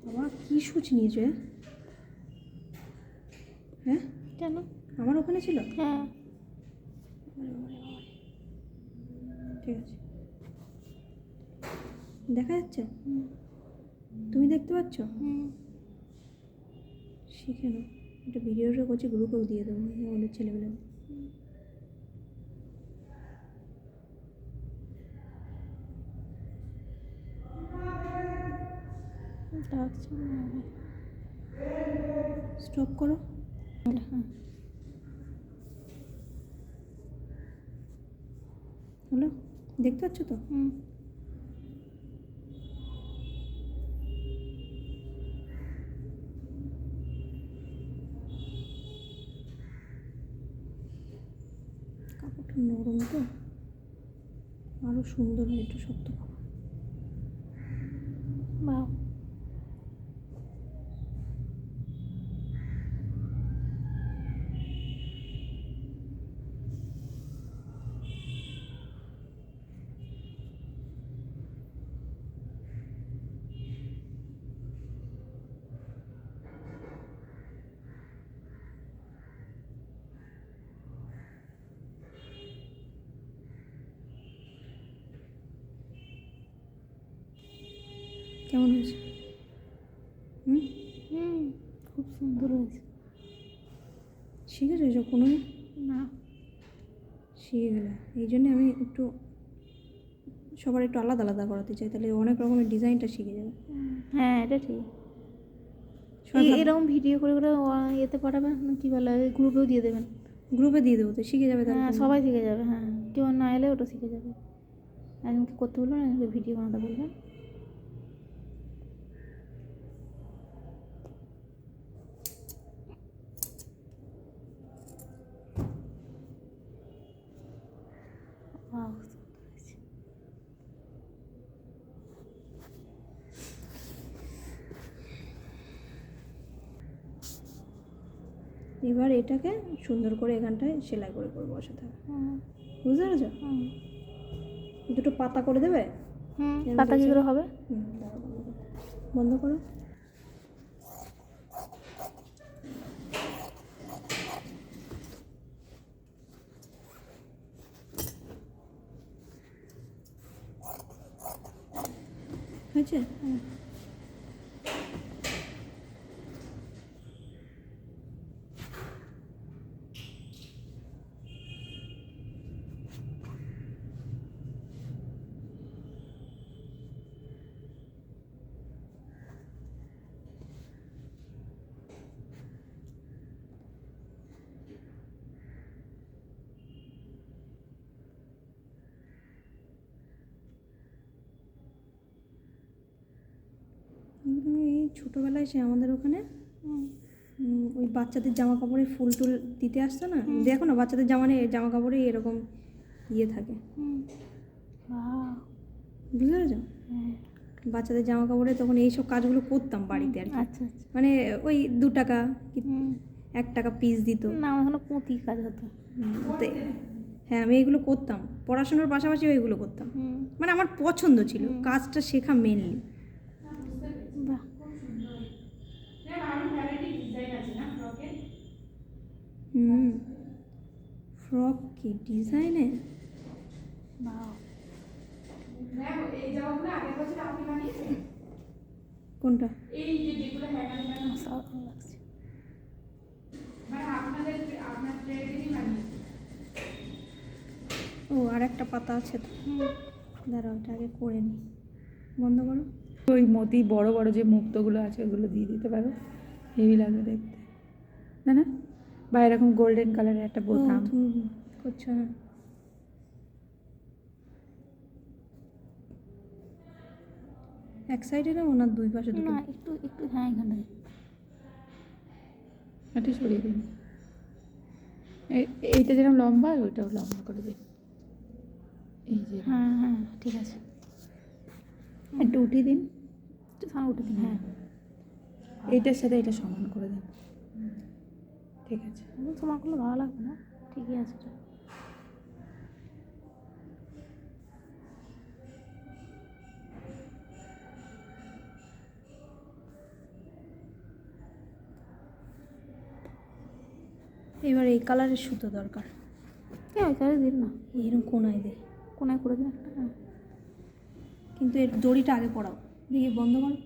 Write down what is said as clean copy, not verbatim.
বাবা কি সুচ নিয়েছো? হ্যাঁ কেন? আমার ওখানে ছিল। হ্যাঁ ঠিক আছে, দেখা যাচ্ছে? তুমি দেখতে পাচ্ছ? শিখে নাও, একটা ভিডিওটা করছি, গ্রুপেও দিয়ে দেবো আমাদের ছেলেমেয়েদের। স্টপ করো। হলো, দেখতে পাচ্ছ তো? কাপড়টা নরম তো, আরো সুন্দর হয়, একটু শক্ত কাপড়। বাহ, কেমন হয়েছে? খুব সুন্দর হয়েছে। শিখেছো যখন? না, শিখে গেলে, এই জন্যে আমি একটু সবার একটু আলাদা আলাদা করাতে চাই, তাহলে অনেক রকমের ডিজাইনটা শিখে যাবে। হ্যাঁ এটা ঠিক। এরকম ভিডিও করে করে এতে পাঠাবেন, কী বলে, গ্রুপেও দিয়ে দেবেন। গ্রুপে দিয়ে দেবো, তো শিখে যাবে তাহলে। হ্যাঁ সবাই শিখে যাবে। হ্যাঁ, কেউ না এলে ওটা শিখে যাবে। একজনকে করতে বলবেন, একজনকে ভিডিও বানাতে বলবেন। এবার এটাকে সুন্দর করে এখানটায় সেলাই করে করে বসাতে হবে, বুঝতে পেরেছো? দুটো পাতা করে দেবে। পাতা কী করে হবে? বন্ধ করো। হয়েছে? এই ছোটোবেলায় সে আমাদের ওখানে ওই বাচ্চাদের জামা কাপড়ে ফুল টুল দিতে আসতো না, দেখো না বাচ্চাদের জামা কাপড়ে এরকম ইয়ে থাকে, বুঝতে পেরেছো? বাচ্চাদের জামা কাপড়ে তখন এইসব কাজগুলো করতাম বাড়িতে আর কি। আচ্ছা, মানে ওই 2 টাকা কি 1 টাকা পিস দিত না, আমার এখনো পুঁতি কাজ হতো। হ্যাঁ, আমি এইগুলো করতাম, পড়াশোনার পাশাপাশি ওইগুলো করতাম। মানে আমার পছন্দ ছিল কাজটা শেখা মেনলি। বাহ, ফ্রক কি ডিজাইনে? কোনটা? লাগছে। ও আর একটা পাতা আছে তো, দাঁড়াও ওটা আগে করে নিই। বন্ধ করো। ওই মতি বড় বড় যে মুক্তগুলো আছে ওগুলো দিয়ে দিতে পারো, হেভি লাগবে দেখতে, না না? বা এরকম গোল্ডেন কালারের একটা বোতাম। তুমি করছো না? এক সাইডে না, ওনার দুই পাশে দুটো? না, একটু একটু, হ্যাঁ এখানে একটু সরিয়ে দিন। এইটা যেরকম লম্বা ওইটাও লম্বা করে দিন। এই যে হ্যাঁ হ্যাঁ ঠিক আছে, একটু উঠিয়ে দিন, একটু সামনে উঠে দিন। হ্যাঁ এইটার সাথে এটা সমান করে দিন। ঠিক আছে। তোমার কোনো ভালো লাগবে না, ঠিকই আছে এটা। এবার এই কালারের সুতো দরকার, হ্যাঁ ওই কালার দিন না, এরকম কোনায় দে, কোনায় করে দিন একটা। হ্যাঁ কিন্তু এর দড়িটা আগে পড়াও, দিয়ে বন্ধ করো।